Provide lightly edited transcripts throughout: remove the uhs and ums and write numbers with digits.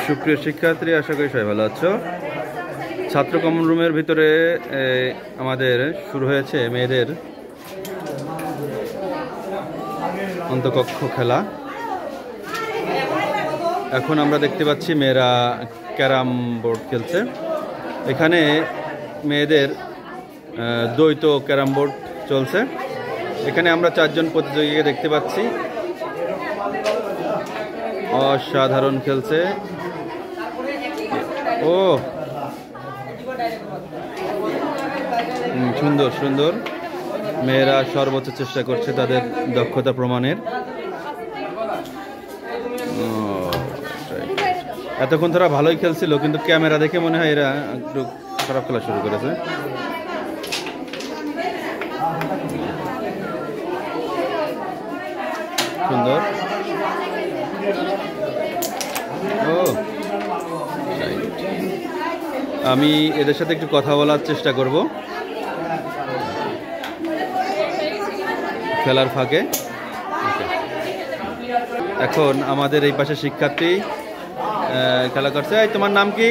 সুপ্রিয় শিক্ষার্থী, আশা করি সবাই ভালো আছো। ছাত্র কমন রুমের ভিতরে আমাদের শুরু হয়েছে মেয়েদের অন্তকক্ষ খেলা। এখন আমরা দেখতে পাচ্ছি মেয়েরা ক্যারাম বোর্ড খেলছে। এখানে মেয়েদের দ্বৈত ক্যারাম বোর্ড চলছে। এখানে আমরা 4 জন প্রতিযোগীকে দেখতে পাচ্ছি, অসাধারণ খেলছে। ও সুন্দর সুন্দর, মেয়েরা সর্বোচ্চ চেষ্টা করছে তাদের দক্ষতা প্রমাণের। এতক্ষণ তারা ভালোই খেলছিল, কিন্তু ক্যামেরা দেখে মনে হয় এরা একটু খারাপ খেলা শুরু করেছে। সুন্দর। ও আমি এদের সাথে একটু কথা বলার চেষ্টা করব খেলার ফাঁকে। এখন আমাদের এই পাশে শিক্ষার্থী খেলা করছে। এই তোমার নাম কি?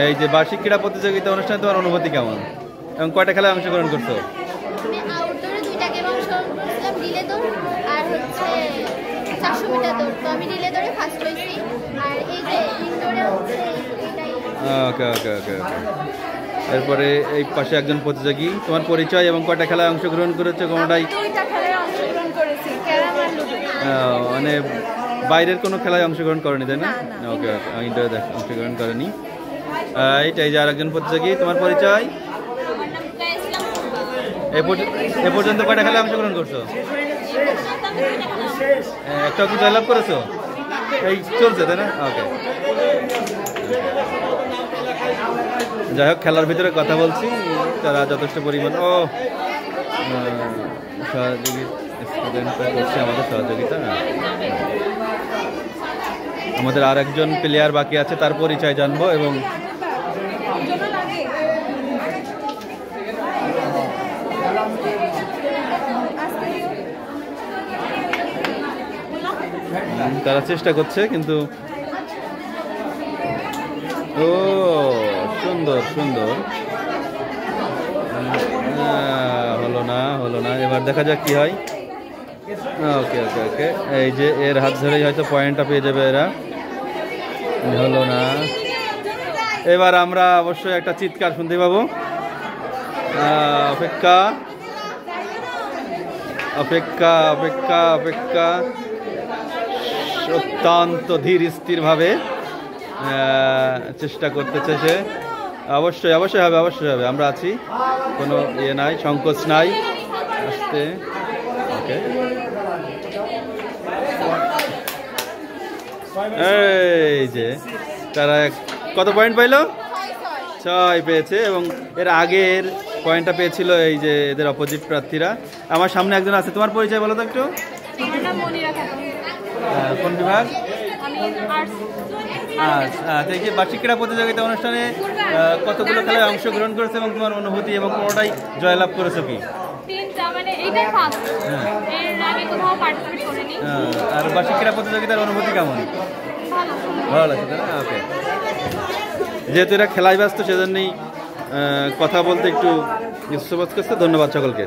এই যে বার্ষিক ক্রীড়া প্রতিযোগিতা অনুষ্ঠানে তোমার অনুভূতি কেমন এবং কয়টা খেলায় অংশগ্রহণ করছো? ওকে ওকে ওকে ওকে। এরপরে এই পাশে একজন প্রতিযোগী, তোমার পরিচয় এবং কয়টা খেলায় অংশগ্রহণ করেছে? কোনোটাই? মানে বাইরের কোনো খেলায় অংশগ্রহণ করেনি, তাই না? ওকে ওকে, ইন্টারে অংশগ্রহণ করেনি। এইটাই যে আরেকজন প্রতিযোগী, তোমার পরিচয়? এ পর্যন্ত কয়টা খেলায় অংশগ্রহণ করছো? একটা কি জয়লাভ করেছো? এই চলছে, তাই না? ওকে। যাই হোক, খেলার ভিতরে কথা বলছি, তারা যথেষ্ট পরিমাণ স্টুডেন্টরা করছে আমাদের সহযোগিতা। আমাদের আর একজন প্লেয়ার বাকি আছে, তার পরিচয় জানবো এবং তারা চেষ্টা করছে, কিন্তু ও সুন্দর সুন্দর, হলো না। এবার দেখা যাক কি হয়। ওকে ওকে ওকে, এই যে এর হাত ধরেই হয়তো পয়েন্টটা পেয়ে যাবে এরা। হলো না। এবার আমরা অবশ্যই একটা চিৎকার শুনতে পাবো। অপেক্ষা অপেক্ষা অপেক্ষা অপেক্ষা। অত্যন্ত ধীর স্থির ভাবে চেষ্টা করতেছে সে। অবশ্যই অবশ্যই হবে, অবশ্যই হবে। আমরা আছি, কোনো ইয়ে নাই, সংকোচ নাই। আসতে ওকে। এই যে তারা কত পয়েন্ট পাইল? 6 পেয়েছে, এবং এর আগের পয়েন্টটা পেয়েছিল এই যে এদের অপোজিট প্রার্থীরা। আমার সামনে একজন আছে, তোমার পরিচয় বলো তো একটু। কোন বিভাগ? আচ্ছা, বার্ষিক ক্রীড়া প্রতিযোগিতা অনুষ্ঠানে কতগুলো খেলায় অংশগ্রহণ করেছে এবং তোমার অনুভূতি, এবং কোনোটাই জয়লাভ করেছো কি? আর বার্ষিক ক্রীড়া প্রতিযোগিতার অনুভূতি কেমন? ভালো লাগছে, তাই না? ওকে। যেহেতু এরা খেলায় ব্যস্ত, সেজন্যই কথা বলতে একটু ইচ্ছুক করছে। ধন্যবাদ সকলকে।